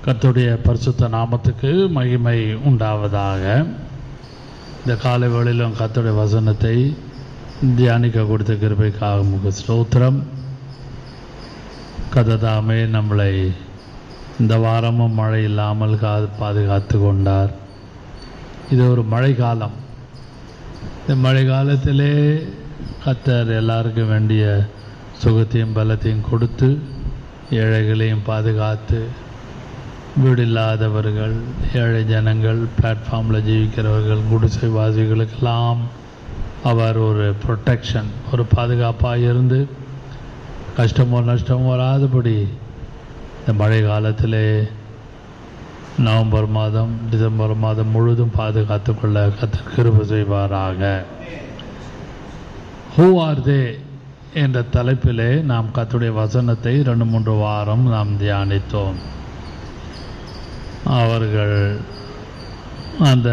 கர்த்தருடைய பரிசுத்த நாமத்துக்கு மகிமை உண்டாவதாக. இந்த காலை வேளையிலும் கர்த்தருடைய வசனத்தை தியானிக்க கொடுத்த கிருபைக்காக முக ஸ்தோத்திரம். கர்த்தர் நம்மளை இந்த வாரமும் மழை இல்லாமல் பாதுகாத்து கொண்டார். இது ஒரு மழை காலம். இந்த மழை காலத்திலே கர்த்தர் எல்லாருக்கும் வேண்டிய சுகத்தையும் பலத்தையும் கொடுத்து ஏழைகளையும் பாதுகாத்து, வீடு இல்லாதவர்கள், ஏழை ஜனங்கள், பிளாட்ஃபார்மில் ஜீவிக்கிறவர்கள், குடிசைவாசிகளுக்கெல்லாம் அவர் ஒரு ப்ரொடெக்ஷன், ஒரு பாதுகாப்பாக இருந்து கஷ்டமோ நஷ்டமோ வராதபடி இந்த மழை காலத்திலே நவம்பர் மாதம், டிசம்பர் மாதம் முழுதும் பாதுகாத்து கொள்ள கர்த்தர் கிருபை செய்வாராக. ஹூ ஆர் தே என்ற தலைப்பிலே நாம் கர்த்தருடைய வசனத்தை 2-3 வாரம் நாம் தியானித்தோம். அவர்கள் அந்த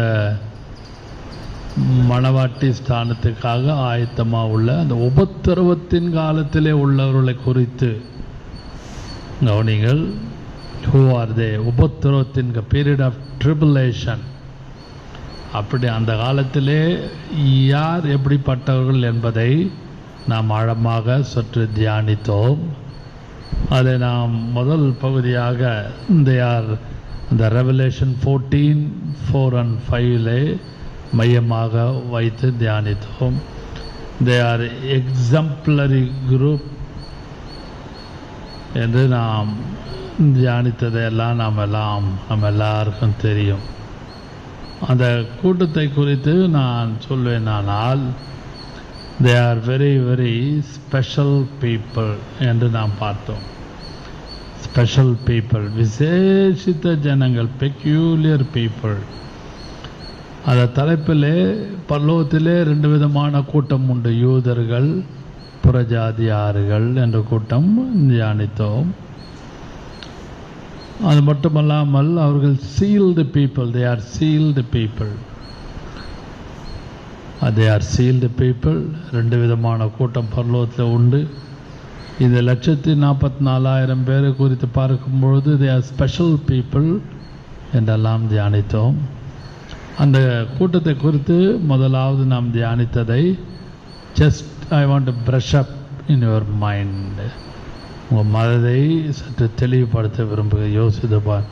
மணவாட்டி ஸ்தானத்துக்காக ஆயத்தமாக உள்ள அந்த உபத்திரவத்தின் காலத்திலே உள்ளவர்களை குறித்து கவனிங்கள். Who are they? உபத்திரவத்தின் பீரியட் ஆஃப் ட்ரிபுலேஷன். அப்படி அந்த காலத்திலே யார் எப்படிப்பட்டவர்கள் என்பதை நாம் ஆழமாக சற்று தியானித்தோம். அதை நாம் முதல் பகுதியாக இந்த ரெவலேஷன் 14:4-5 மையமாக வைத்து தியானித்தோம். தே ஆர் எக்ஸாம்பிளரி குரூப் என்று நாம் தியானித்ததையெல்லாம் நம்ம எல்லாருக்கும் தெரியும். அந்த கூட்டத்தை குறித்து நான் சொல்வேனானால், they are very very special people என்று நாம் பார்த்தோம். ஸ்பெஷல் பீப்புள், விசேஷித்த ஜனங்கள், பெக்யூலியர் பீப்புள். அந்த தலைப்பிலே பரலோகத்திலே 2 விதமான கூட்டம் உண்டு. யூதர்கள், புறஜாதியார்கள் என்ற கூட்டம் தியானித்தோம். அது மட்டுமல்லாமல் அவர்கள் sealed people. They R sealed people. They R sealed people. 2 விதமான கூட்டம் பரலோகத்தில் உண்டு. இந்த 144,000 பேரை குறித்து பார்க்கும் பொழுது தே ஆர் ஸ்பெஷல் பீப்புள் என்றெல்லாம் தியானித்தோம். அந்த கூட்டத்தை குறித்து முதலாவது நாம் தியானித்ததை just I want to brush up in your mind. உங்கள் மனதை சற்று தெளிவுபடுத்த விரும்புகிற யோசித்துப்பார்.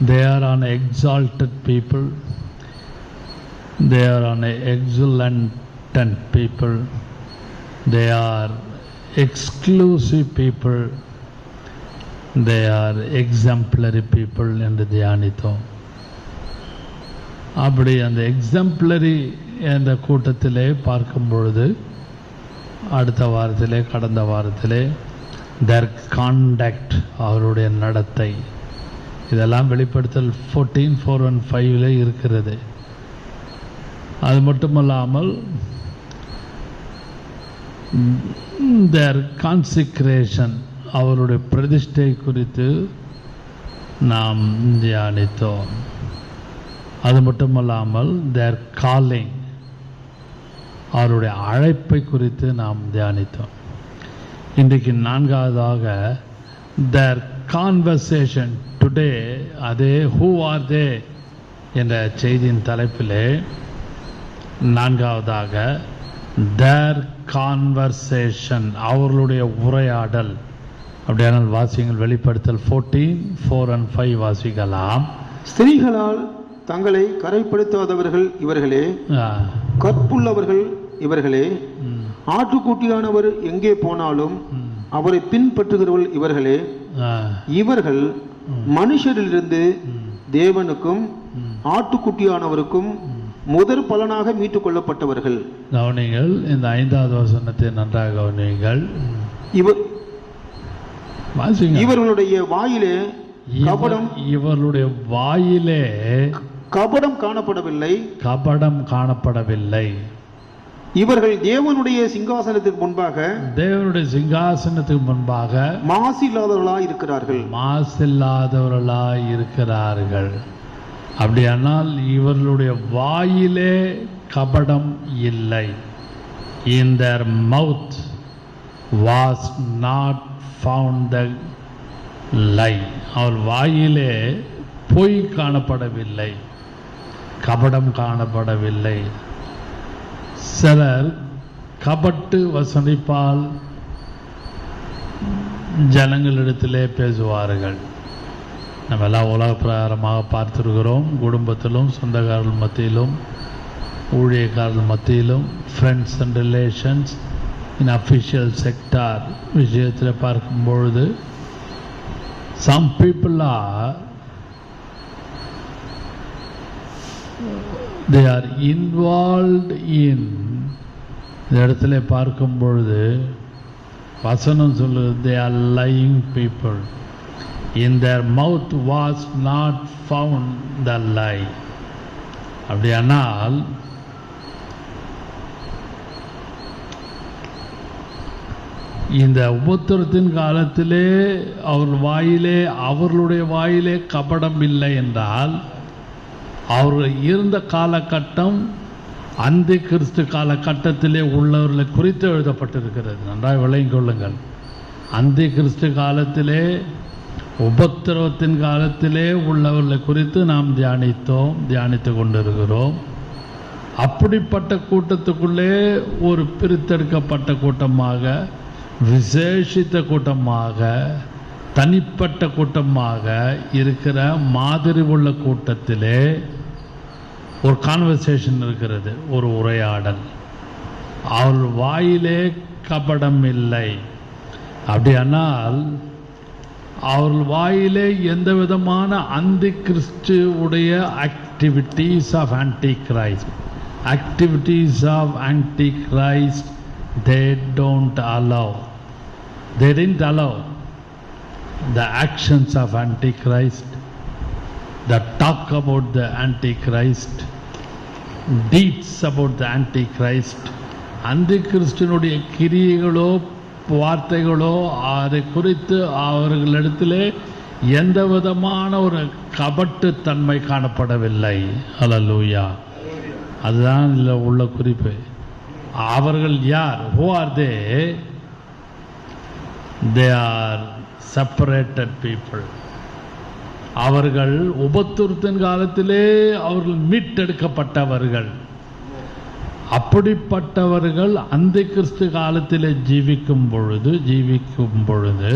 They are on exalted people. They are on excellent people. They are exclusive people. They are exemplary people என்று தியானித்தோம். அப்படி அந்த எக்ஸாம்பிளரி என்ற கூட்டத்திலே பார்க்கும் பொழுது கடந்த வாரத்திலே their conduct, அவருடைய நடத்தை, இதெல்லாம் வெளிப்படுத்தல் 14:4-5 இருக்கிறது. அது மட்டுமல்லாமல் their consecration, அவருடைய பிரதிஷ்டை குறித்து நாம் தியானித்தோம். அது மட்டுமல்லாமல் their calling, அவருடைய அழைப்பை குறித்து நாம் தியானித்தோம். இன்றைக்கு 4வதாக their conversation today, அதே who are they என்ற செய்தியின் தலைப்பிலே 4வதாக their conversation, அவர்களுடைய உரையாடல். அப்படியானால் வாசிங்கள், வெளிப்படுத்தல் 14:4-5 வாசிக்கலாம். ஸ்திரீகளால் தங்களை கரைப்படுத்தாதவர்கள் இவர்களே, கற்புள்ளவர்கள் இவர்களே, ஆட்டுக்குட்டியானவர் எங்கே போனாலும் அவரை பின்பற்றுகிறவர்கள் இவர்களே. இவர்கள் மனுஷரிலிருந்து தேவனுக்கும் ஆட்டுக்குட்டியானவருக்கும் முதற் பலனாக மீட்டுக் கொள்ளப்பட்டவர்கள். கவனிங்கள், இந்த 5வது வசனத்தை நன்றாக கவனிங்கள். இவர்களுடைய வாயிலே கபடம் காணப்படவில்லை. இவர்கள் தேவனுடைய சிங்காசனத்துக்கு முன்பாக மாசில்லாதவர்களாய் இருக்கிறார்கள். அப்படியானால் இவர்களுடைய வாயிலே கபடம் இல்லை. In their mouth was not found the lie. அவர் வாயிலே பொய் காணப்படவில்லை, கபடம் காணப்படவில்லை. சிலர் கபட்டு வசனிப்பால் ஜனங்களிடத்திலே பேசுவார்கள். நம்ம எல்லாம் உலக பிரகாரமாக பார்த்துருக்கிறோம். குடும்பத்திலும், சொந்தக்காரர்கள் மத்தியிலும், ஊழியக்காரர்கள் மத்தியிலும், friends and relations, in official sector விஷயத்தில் பார்க்கும் பொழுது some people they are involved in, இந்த இடத்துல பார்க்கும் பொழுது வசனம் சொல்லுது, they are lying people. In their mouth was not found the lie. அப்படியானால் இந்த உபத்திரத்தின் காலத்திலே அவர்களுடைய வாயிலே கபடம் இல்லை என்றால், அவர்கள் இருந்த காலகட்டம் அந்த கிறிஸ்து காலகட்டத்திலே உள்ளவர்களை குறித்து எழுதப்பட்டிருக்கிறது. நன்றாக விளங்கிக் கொள்ளுங்கள். அந்த கிறிஸ்து காலத்திலே, உபத்திரவத்தின் காலத்திலே உள்ளவர்களை குறித்து நாம் தியானித்து கொண்டிருக்கிறோம். அப்படிப்பட்ட கூட்டத்துக்குள்ளே ஒரு பிரித்தெடுக்கப்பட்ட கூட்டமாக, விசேஷித்த கூட்டமாக, தனிப்பட்ட கூட்டமாக இருக்கிற மாதிரி உள்ள கூட்டத்திலே ஒரு கான்வர்சேஷன் இருக்கிறது, ஒரு உரையாடல். அவள் வாயிலே கபடம் இல்லை. அப்படியானால் அவர்கள் வாயிலே எந்த விதமான அந்தி கிறிஸ்து உடைய activities of Antichrist they don't allow. They didn't allow the actions of Antichrist, the talk about the Antichrist, deeds about the Antichrist. அந்திகிறிஸ்துனுடைய கிரியைகளோ வார்த்தைகளோ அதை குறித்து அவர்களிடத்திலே எந்த விதமான ஒரு கபட்டுத்தன்மை காணப்படவில்லை. அல்லேலூயா. அதுதான் இதில் உள்ள குறிப்பு. அவர்கள் யார்? who are they? They are separated people. அவர்கள் உபத்திரத்தின் காலத்திலே அவர்கள் மீட்டெடுக்கப்பட்டவர்கள். அப்படிப்பட்டவர்கள் அந்த கிறிஸ்து காலத்திலே ஜீவிக்கும் பொழுது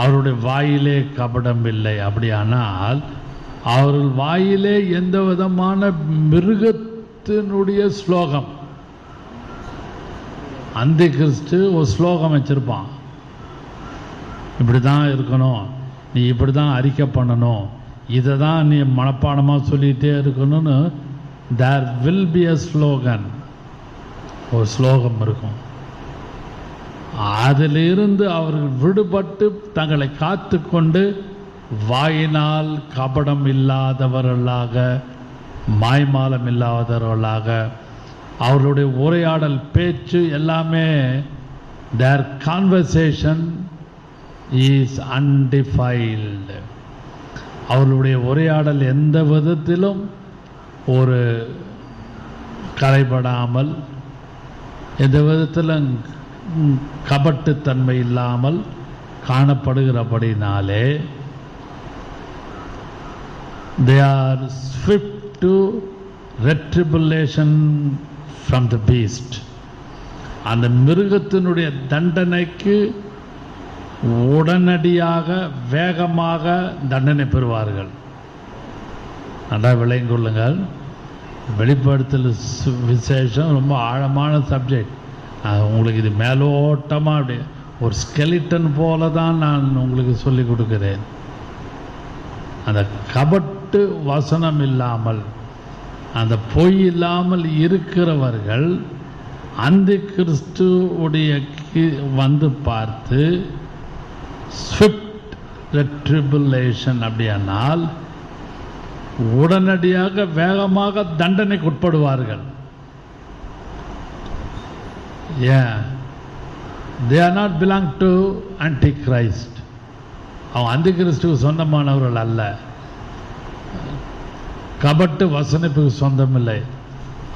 அவருடைய வாயிலே கபடம் இல்லை. அப்படியானால் அவர்கள் வாயிலே எந்த விதமான மிருகத்தினுடைய ஸ்லோகம், அந்த கிறிஸ்து ஒரு ஸ்லோகம் வச்சிருப்பான், இப்படி தான் இருக்கணும், நீ இப்படி தான் அறிக்கை பண்ணணும், இதை தான் நீ மனப்பாடமாக சொல்லிகிட்டே இருக்கணும்னு. There will be a slogan, ஒரு ஸ்லோகம் இருக்கும். அதிலிருந்து அவர்கள் விடுபட்டு தங்களை காத்து கொண்டு வாயினால் கபடம் இல்லாதவர்களாக, மாய்மாலம் இல்லாதவர்களாக, அவர்களுடைய உரையாடல் பேச்சு எல்லாமே, their conversation is undefiled. அவர்களுடைய உரையாடல் எந்த விதத்திலும் ஒரு கரைபடாமல், எந்த விதத்திலும் கபட்டுத்தன்மை இல்லாமல் காணப்படுகிறபடினாலே they are swift to retribution from the beast. அந்த மிருகத்தினுடைய தண்டனைக்கு உடனடியாக வேகமாக தண்டனை பெறுவார்கள். நல்லா விளங்கிக் கொள்ளுங்கள். வெளிப்படுத்தல் விசேஷம் ரொம்ப ஆழமான சப்ஜெக்ட். உங்களுக்கு இது மேலோட்டமாக அப்படி ஒரு ஸ்கெலிட்டன் போல தான் நான் உங்களுக்கு சொல்லிக் கொடுக்கிறேன். அந்த கபட்டு வசனம் இல்லாமல், அந்த பொய் இல்லாமல் இருக்கிறவர்கள் அந்த கிறிஸ்துவுடைய வந்து பார்த்து ஸ்விஃப்ட் ரெட்ரிபுலேஷன், அப்படியானால் உடனடியாக வேகமாக தண்டனைக்கு உட்படுவார்கள். ஏன்? they are not belong to Antichrist. அவன் அந்த கிறிஸ்துவுக்கு சொந்தமானவர்கள் அல்ல, கபட்டு வசனிப்புக்கு சொந்தமில்லை.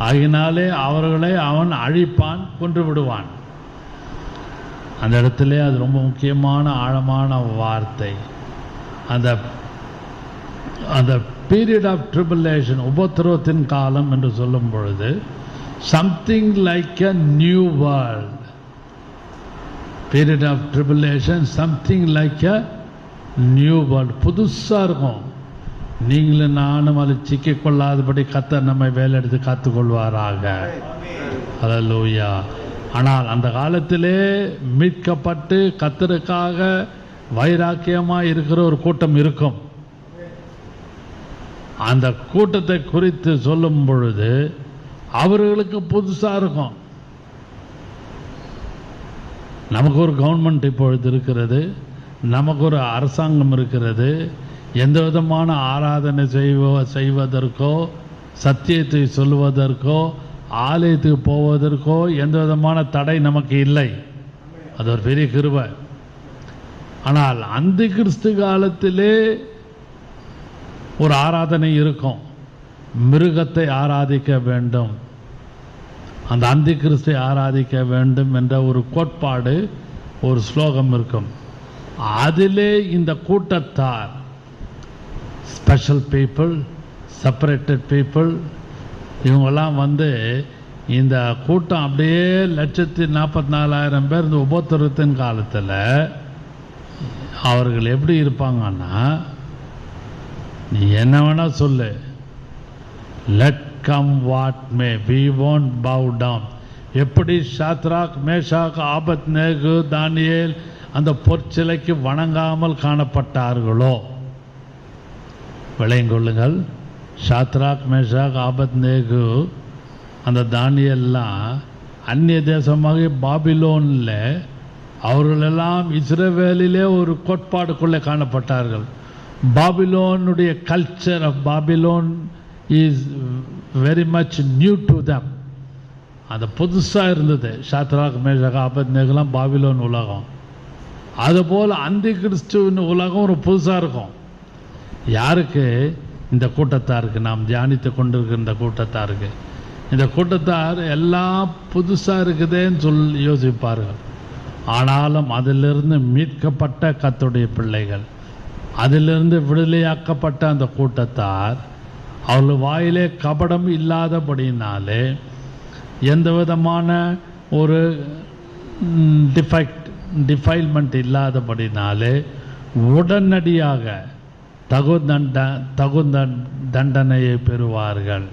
ஆகினாலே அவர்களை அவன் அழிப்பான், கொன்று விடுவான். அந்த இடத்துல அது ரொம்ப முக்கியமான ஆழமான வார்த்தை. அந்த அந்த பீரியட் ஆஃப் ட்ரிபுலேஷன், உபத்திரவத்தின் காலம் என்று சொல்லும் பொழுது, something like a new world. Period of tribulation something like a new world. புதுசாக இருக்கும். நீங்களும் நானும் அதில் சிக்கிக்கொள்ளாதபடி கர்த்தர் நம்மை வேலெடுத்து காத்துக்கொள்வாராக. ஹல்லேலூயா. ஆனால் அந்த காலத்திலே மீட்கப்பட்டு கர்த்தருக்காக வைராக்கியமாக இருக்கிற ஒரு கூட்டம் இருக்கும். அந்த கூட்டத்தை குறித்து சொல்லும் பொழுது அவர்களுக்கு புதுசாக இருக்கும். நமக்கு ஒரு கவர்மெண்ட் இப்பொழுது இருக்கிறது, நமக்கு ஒரு அரசாங்கம் இருக்கிறது. எந்த விதமான ஆராதனை செய்வதற்கோ, சத்தியத்தை சொல்வதற்கோ, ஆலயத்துக்கு போவதற்கோ எந்த விதமான தடை நமக்கு இல்லை. அது ஒரு பெரிய கிருபை. ஆனால் அந்த கிறிஸ்து காலத்திலே ஒரு ஆராதனை இருக்கும். மிருகத்தை ஆராதிக்க வேண்டும், அந்த அந்தி கிறிஸ்தை ஆராதிக்க வேண்டும் என்ற ஒரு கோட்பாடு, ஒரு ஸ்லோகம் இருக்கும். அதிலே இந்த கூட்டத்தார், ஸ்பெஷல் பீப்புள், செப்பரேட்டட் பீப்புள், இவங்கெல்லாம் இந்த கூட்டம் அப்படியே 1,44,000 பேர் இந்த உபத்திரவத்தின் காலத்தில் அவர்கள் எப்படி இருப்பாங்கன்னா, நீ என்ன வேணா சொல்லு, let come what may, we won't bow down. எப்படி சாத்ராக், மேஷாக், ஆபத்நேகு, தானியேல் அந்த பொற்சிலைக்கு வணங்காமல் காணப்பட்டார்களோ, விளையங்கொள்ளுங்கள். சாத்ராக், மேஷாக், ஆபத்நேகு அந்த தானியெல்லாம் அந்நிய தேசமாக பாபிலோனில், அவர்களெல்லாம் இஸ்ரவேலிலே ஒரு கோட்பாடுக்குள்ளே காணப்பட்டார்கள். பாபிலோனுடைய culture of Babylon is very much new to them. அது புதுசாக இருந்தது. சாத்ராக், மேஷாக், ஆபத்நேகுலாம் பாபிலோன் உலகம். அதுபோல் அந்தி கிறிஸ்துவின் உலகம் ஒரு புதுசாக இருக்கும். யாருக்கு? இந்த கூட்டத்தாருக்கு, நாம் தியானித்து கொண்டிருக்கின்ற கூட்டத்தாருக்கு. இந்த கூட்டத்தார் எல்லாம் புதுசாக இருக்குதேன்னு யோசிப்பார்கள். ஆனாலும் அதிலிருந்து மீட்கப்பட்ட கர்த்தருடைய பிள்ளைகள், அதிலிருந்து விடுதலையாக்கப்பட்ட அந்த கூட்டத்தார், அவர்கள் வாயிலே கபடம் இல்லாதபடினாலே, எந்த விதமான ஒரு டிஃபைல்மெண்ட் இல்லாதபடினாலே உடனடியாக தகுந்த தண்டனையை பெறுவார்கள்.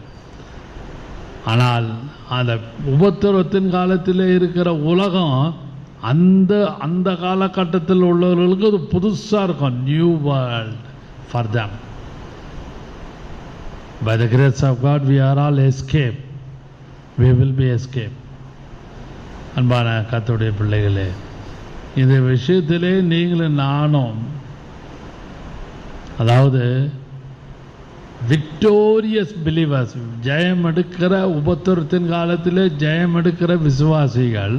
ஆனால் அந்த உபத்திரவத்தின் காலத்தில் இருக்கிற உலகம் அந்த காலகட்டத்தில் உள்ளவர்களுக்கு அது புதுசாக இருக்கும். New world for them. By the grace of God we are all escaped. We will be escaped. அன்பான கர்த்தருடைய பிள்ளைகளே, இந்த விஷயத்திலே நீங்களும் நானும், அதாவது விக்டோரியஸ் பிலீவர்ஸ், ஜெயம் எடுக்கிற, உபத்திரத்தின் காலத்திலே ஜெயம் எடுக்கிற விசுவாசிகள்,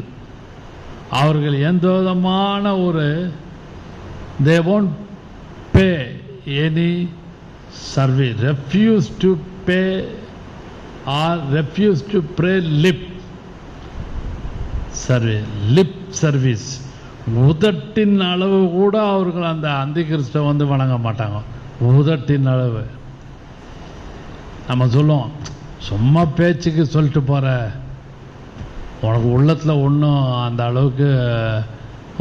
அவர்கள் எந்த விதமான ஒரு they won't pay any service, refuse to pay or refuse to pray lip service. உதட்டின் அளவு கூட அவர்கள் அந்த அந்தி கிறிஸ்துவை வணங்க மாட்டாங்க. உதட்டின் அளவு. நம்ம சொல்லுவோம், சும்மா பேச்சுக்கு சொல்லிட்டு போகிற, உனக்கு உள்ளத்தில் ஒன்றும் அந்த அளவுக்கு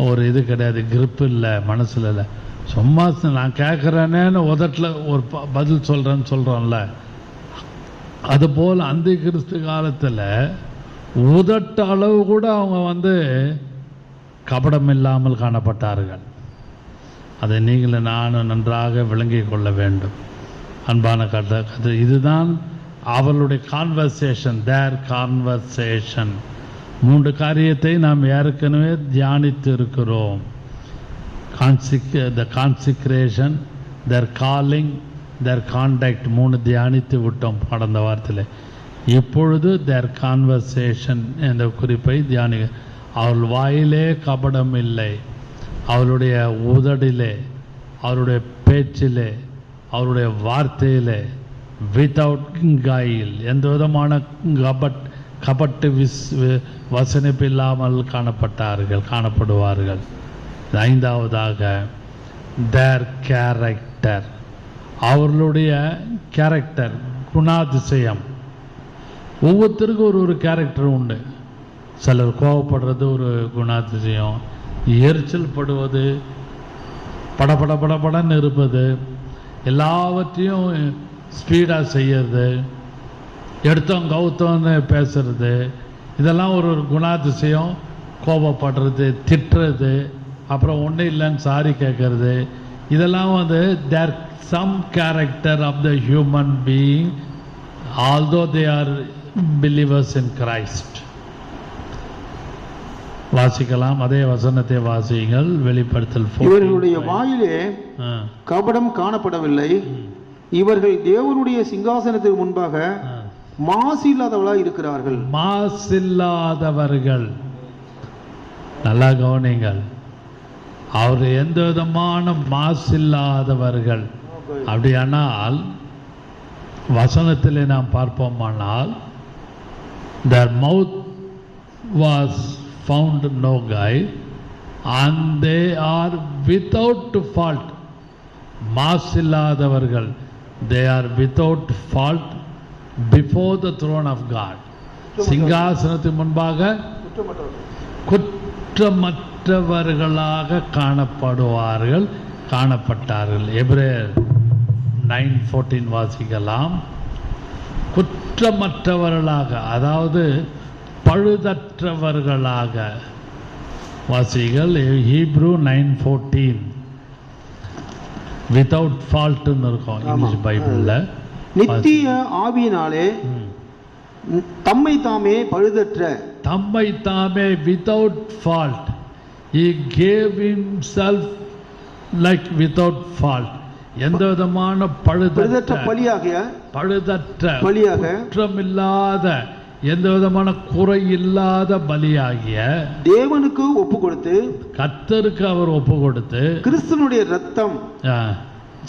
ஒரு இது கிடையாது, கிரிப்பு இல்லை, மனசில் இல்லை. சும்மா நான் கேட்குறேனேன்னு உதட்டில் ஒரு பதில் சொல்கிறோம்ல, அதுபோல் அந்தி கிறிஸ்து காலத்தில் உதட்டு அளவு கூட அவங்க கபடம் இல்லாமல் காணப்பட்டார்கள். அதை நீங்களும் நானும் நன்றாக விளங்கிக் கொள்ள வேண்டும். அன்பான கதை, இதுதான் அவளுடைய கான்வர்சேஷன், தேர் கான்வர்சேஷன். 3 காரியத்தை நாம் ஏற்கனவே தியானித்து இருக்கிறோம். the consecration, their calling, their conduct, 3 தியானித்து விட்டோம் கடந்த வாரத்தில். இப்பொழுது their conversation என்ற குறிப்பை அவள் வாயிலே கபடம் இல்லை, அவளுடைய உதடிலே, அவருடைய பேச்சிலே, அவருடைய வார்த்தையிலே, வித்தவுட் காயில், எந்த விதமான கபட்டு வசனிப்பு இல்லாமல் காணப்படுவார்கள். 5வதாக தேர் கேரக்டர், அவர்களுடைய கேரக்டர், குணாதிசயம். ஒவ்வொருத்தருக்கும் ஒரு கேரக்டர் உண்டு. சிலர் கோவப்படுறது ஒரு குணாதிசயம், எரிச்சல் படுவது, படபடன்னு இருப்பது, எல்லாவற்றையும் ஸ்பீடாக செய்யறது, எடுத்தோம் கவுத்தோன்னு பேசுறது, இதெல்லாம் ஒரு குணாதிசயம். கோபப்படுறது, திட்டுறது, அப்புறம் ஒன்றும் இல்லைன்னு சாரி கேட்கறது, இதெல்லாம் there some character of the human being although they are believers in Christ. வாசிக்கலாம், அதே வசனத்தை வாசியுங்கள். வெளிப்படுத்தல். இவர்களுடைய வாயிலே கபடம் காணப்படவில்லை, இவர்கள் தேவனுடைய சிங்காசனத்துக்கு முன்பாக மாசு இல்லாதவர்களாக இருக்கிறார்கள். மாசில்லாதவர்கள். நல்லா கவனிங்கள், அவர் எந்த விதமான மாசில்லாதவர்கள். அப்படியானால் வசனத்திலே நாம் பார்ப்போமானால், their mouth was found no guile and they are without fault. மாசில்லாதவர்கள், they are without fault before the throne of God. சிங்காசனத்துக்கு முன்பாக குற்றமற்றவர்களாக காணப்பட்டார்கள். எபிரேயர் 9:14 வாசிக்கலாம். குற்றமற்றவர்களாக, அதாவது பழுதற்றவர்களாக. வாசிகள் ஹீப்ரூ 9:14. வித்தவுட் ஃபால்ட்னு இருக்கும் இங்கிலீஷ் பைபிள்ல. நித்திய ஆவியினாலே தம்மை தாமே பழுதற்ற, தம்மை தாமே without fault, he gave himself like without fault. எந்த விதமான பழுதற்ற பலியாக, குற்றமில்லாத, எந்த விதமான குறை இல்லாத பலியாகிய தேவனுக்கு ஒப்பு கொடுத்து, கர்த்தருக்கு அவர் ஒப்பு கொடுத்து, கிறிஸ்துவனுடைய ரத்தம்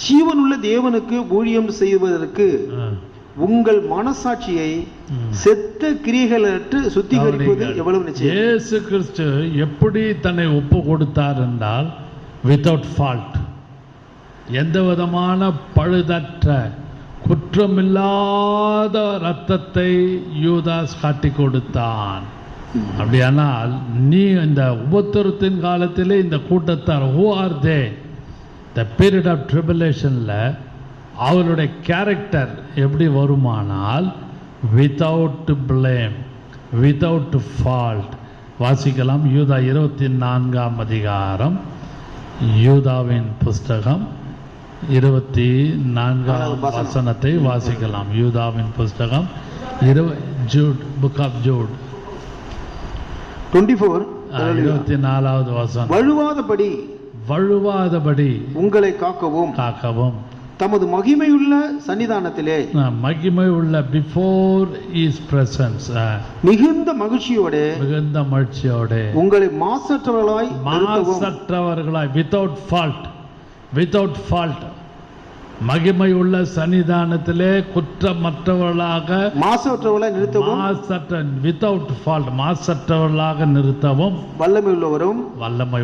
ஜீவனுள்ள தேவனுக்கு ஊழியம் செய்வதற்கு உங்கள் மனசாட்சியை செத்த கிரியைகளற்று சுத்திகரிப்பது எவ்வளவு நிச்சயம். இயேசு கிறிஸ்து எப்படி தன்னை ஒப்பு கொடுத்தார் என்றால் வித்தவுட் ஃபால்ட், எந்த விதமான பழுதற்ற குற்றமில்லாத ரத்தத்தை யூதாஸ் காட்டி கொடுத்தான். அப்படியானால் நீ இந்த உபத்திரத்தின் காலத்திலே இந்த கூட்டத்தார் who are they, the period of tribulationல அவருடைய கேரக்டர் எப்படி வருமானால் வித்தவுட் பிளேம், வித்தவுட் ஃபால்ட். வாசிக்கலாம் யூதா 24ஆம் அதிகாரம், யூதாவின் புஸ்தகம் 24ஆம் வசனத்தை வாசிக்கலாம். யூதாவின் புஸ்தகம் ஜூட், புக் ஆஃப் ஜூட் 24வது வசனம். வழுவாதபடி உங்களை காக்கவும் தமது மகிமையுள்ள சன்னிதானத்திலே, மகிமையுள்ள பிஃபோர் ஹிஸ் பிரசன்ஸ், மிகுந்த மகிழ்ச்சியோடு உங்களை மாசற்றவர்களாய் வித்தவுட் ஃபால்ட் மகிமையுள்ள சன்னிதானத்திலே குற்றமற்றவர்களாக மாசற்றவர்களாக நிறுத்தவும் வல்லமை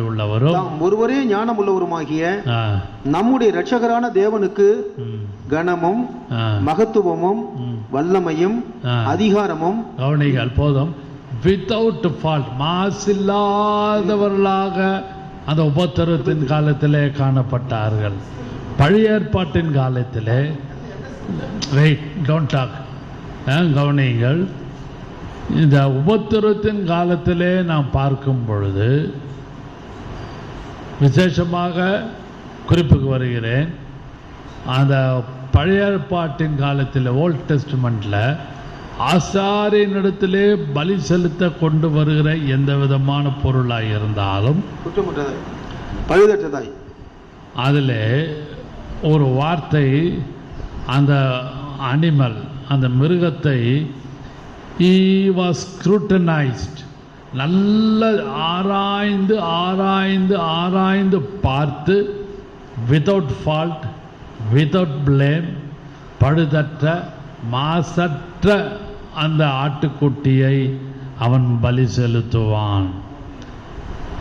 உள்ளவரும் ஒருவரே ஞானம் உள்ளவருமாகிய நம்முடைய இரட்சகரான தேவனுக்கு கனமும் மகத்துவமும் வல்லமையும் அதிகாரமும். கவனிகள் போதும். வித்தவுட் ஃபால்ட், மாசில்லாதவர்களாக அந்த உபத்திரத்தின் காலத்திலே காணப்பட்டார்கள். பழைய ஏற்பாட்டின் காலத்திலே கவனிங்கள், இந்த உபத்திரத்தின் காலத்திலே நாம் பார்க்கும் பொழுது விசேஷமாக குறிப்புக்கு வருகிறேன். அந்த பழைய ஏற்பாட்டின் காலத்தில் ஓல்ட் டெஸ்ட்மெண்ட்ல ஆசாரியனிடத்திலே பலி செலுத்த கொண்டு வருகிற எந்த விதமான பொருளாக இருந்தாலும் அதில் ஒரு வார்த்தை, அந்த அனிமல், அந்த மிருகத்தை he was scrutinized, நல்ல ஆராய்ந்து பார்த்து without fault, without blame, பழுதற்ற மாசற்ற அந்த ஆட்டுக்குட்டியை அவன் பலி செலுத்துவான்.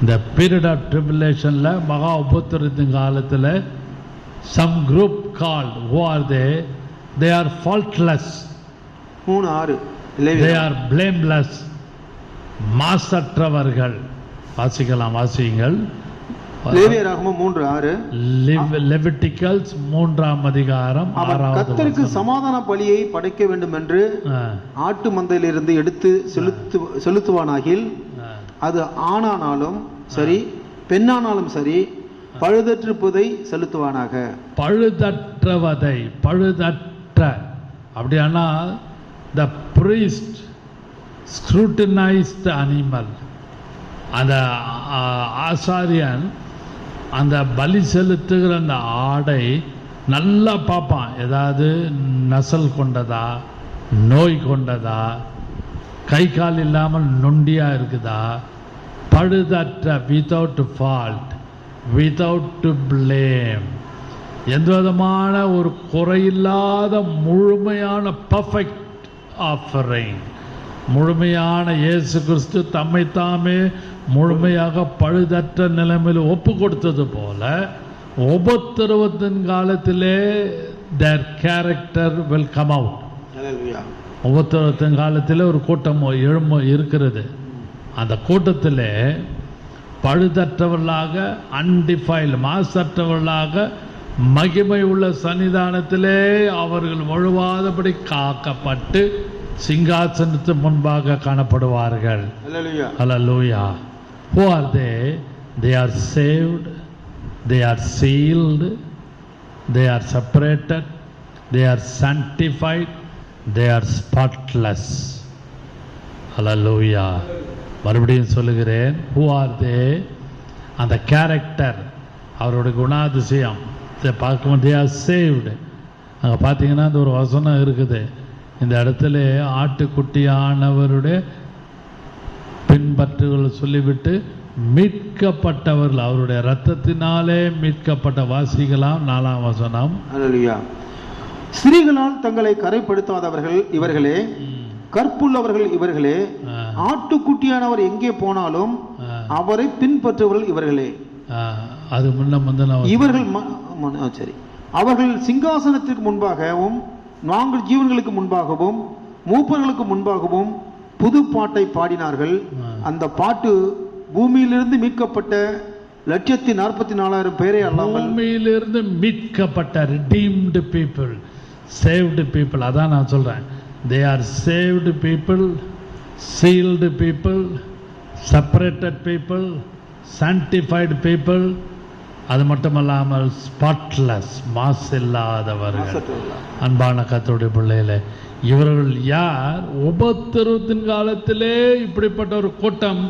இந்த பீரியட் ஆஃப் ட்ரிபுலேஷனில், மகா உபத்திரத்தின் காலத்தில் some group called, who are they? They are faultless. 3:6 They are blameless. மாசற்றவர்கள். வாசிக்கலாம், வாசியுங்கள். லேவியராகமம் 3:6. லெவிட்டிகல்ஸ் 3ஆம் அதிகாரம் 6வது கர்த்தருக்கு சமாதான பலியை படைக்க வேண்டும் என்று ஆட்டு மந்தையிலிருந்து எடுத்து செலுத்துவானாகில் அது ஆணானாலும் சரி பெண்ணானாலும் சரி பழுதற்றுப்பதை செலுத்துவானாக. பழுதற்றவதை, பழுதற்ற அப்படியானா the priest scrutinized the animal. அந்த ஆசாரியன் அந்த பலி செலுத்துகிற அந்த ஆடை நல்லா பார்ப்பான், ஏதாவது நசல் கொண்டதா, நோய் கொண்டதா, கை கால் இல்லாமல் நொண்டியா இருக்குதா, பழுதற்ற, வித்தவுட் ஃபால்ட், வித்தவுட் பிளேம், எந்த விதமான ஒரு குறையில்லாத முழுமையான பர்ஃபெக்ட் ஆஃபரிங், முழுமையான இயேசு கிறிஸ்து தம்மைத்தாமே முழுமையாக பழுதற்ற நிலைமையில் ஒப்பு கொடுத்தது போல உபத்திரவத்தின் காலத்திலே their character will come out. உபத்திரவத்தின் காலத்தில் ஒரு கூட்டம் இருக்கிறது. அந்த கூட்டத்தில் பழுதற்றவர்களாக, அன்டிஃபைல்டு, மாசற்றவர்களாக மகிமை உள்ள சன்னிதானத்திலே அவர்கள் வழுவாதபடி காக்கப்பட்டு சிங்காசனத்து முன்பாக காணப்படுவார்கள். ஹல்லேலூயா. Who are they? They are saved, they are sealed, they are separated, they are sanctified, they are spotless. Hallelujah. மறுபடியும் சொல்லுகிறேன், who are they? அந்த கேரக்டர், அவருடைய குணாதிசயம் பார்க்கும்போது they are saved. அங்கே பார்த்தீங்கன்னா அந்த ஒரு வசனம் இருக்குது, இந்த இடத்துல ஆட்டுக்குட்டியானவருடைய பின்பற்றுகள் சொல்லிவிட்டு மீட்கப்பட்டவர்கள், அவருடைய இரத்தத்தினாலே மீட்கப்பட்ட. வாசிக்கலாம் 4ஆம் வசனம். ஹல்லேலூயா. ஸ்திரீகளால் தங்களை கரைப்படுத்தாதவர்கள் இவர்களே, கற்புள்ளவர்கள் இவர்களே, ஆட்டுக்குட்டியானவர் எங்கே போனாலும் அவரை பின்பற்றுவர்கள் இவர்களே. அது முன்ன இவர்கள் சரி, அவர்கள் சிங்காசனத்திற்கு முன்பாகவும் நாங்கள் ஜீவன்களுக்கு முன்பாகவும் மூப்பர்களுக்கு முன்பாகவும் புது பாட்டை பாடினார்கள். அந்த பாட்டு பூமியிலிருந்து மீட்கப்பட்ட 144,000 பேரை அல்லாமல், பூமியிலிருந்து மீட்கப்பட்ட redeemed people, saved people. அதான் நான் சொல்றேன், they are saved people, sealed people, separated people, sanctified people. அது மட்டுமல்லாமல் ஸ்பாட்லெஸ், மாசில்லாதவர்கள். அன்பான கர்த்தருடைய பிள்ளைகளே, இவர்கள் யார்? உபத்திரவத்தின் காலத்திலே இப்படிப்பட்ட ஒரு கூட்டம்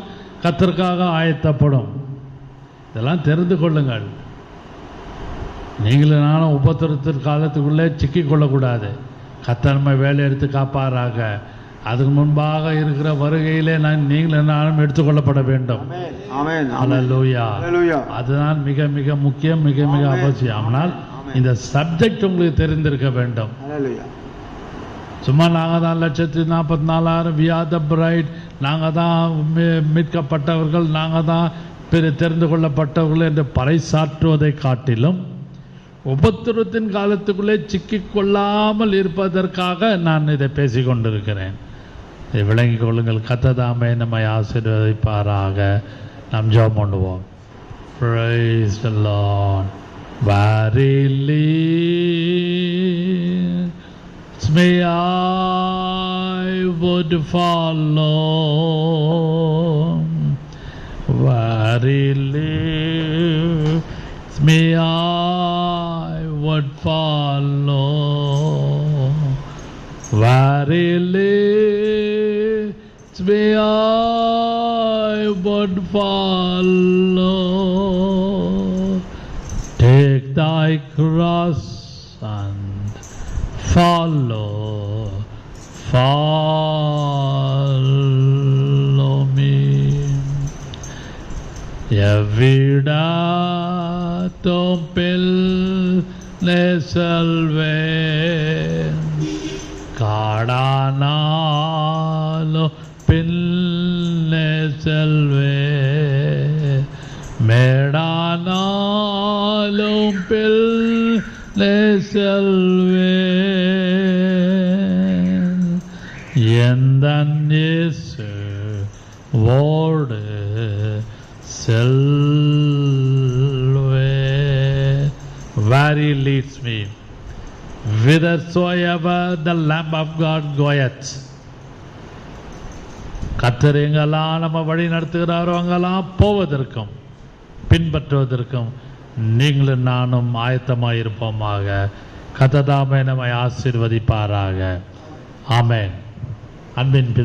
கர்த்தருக்காக ஆயத்தப்படும். இதெல்லாம் தெரிந்து கொள்ளுங்கள். நீங்களும் நானும் உபத்திரத்தின் காலத்துக்குள்ளே சிக்கிக் கொள்ளக்கூடாது. கர்த்தர் நம்மை வேலை எடுத்து காப்பாராக. அதுக்கு முன்பாக இருக்கிற வருகையிலே நீங்களும் நானும் எடுத்துக்கொள்ளப்பட வேண்டும். ஹல்லேலூயா. அதுதான் மிக மிக முக்கியம், மிக மிக அவசியம். ஆனால் இந்த சப்ஜெக்ட் உங்களுக்கு தெரிந்திருக்க வேண்டும். சும்மா நாங்கள் தான் 144,000 we are the bride, நாங்கள் தான் மீட்கப்பட்டவர்கள், நாங்கள் தான் தெரிந்து கொள்ளப்பட்டவர்கள் என்று பறைசாற்றுவதை காட்டிலும் உபத்திரத்தின் காலத்துக்குள்ளே சிக்கிக் கொள்ளாமல் இருப்பதற்காக நான் இதை பேசிக் கொண்டிருக்கிறேன். இதை விளங்கிக் கொள்ளுங்கள். கர்த்தர் நம்மை ஆசீர்வதிப்பாராக. நாம் ஜெபம் பண்ணுவோம். Praise the Lord. Verily me I would follow, verily me I would follow, verily me I would follow. Take thy cross and follow me. Evidatum pilne salve, cadanalo pilne salve, medanalo pilne salve. எந்தன் இயேசு ஓடு செல்வே. Where he leads me, whithersoever the Lamb of God goeth. கர்த்தர் எங்கெல்லாம் நம்ம வழி நடத்துகிறாரோ அங்கெல்லாம் போவதற்கும் பின்பற்றுவதற்கும் நீங்களும் நானும் ஆயத்தமாயிருப்போமாக. கர்த்தர் தாமே நம்மை ஆசீர்வதிப்பாராக. ஆமென். அன்பின்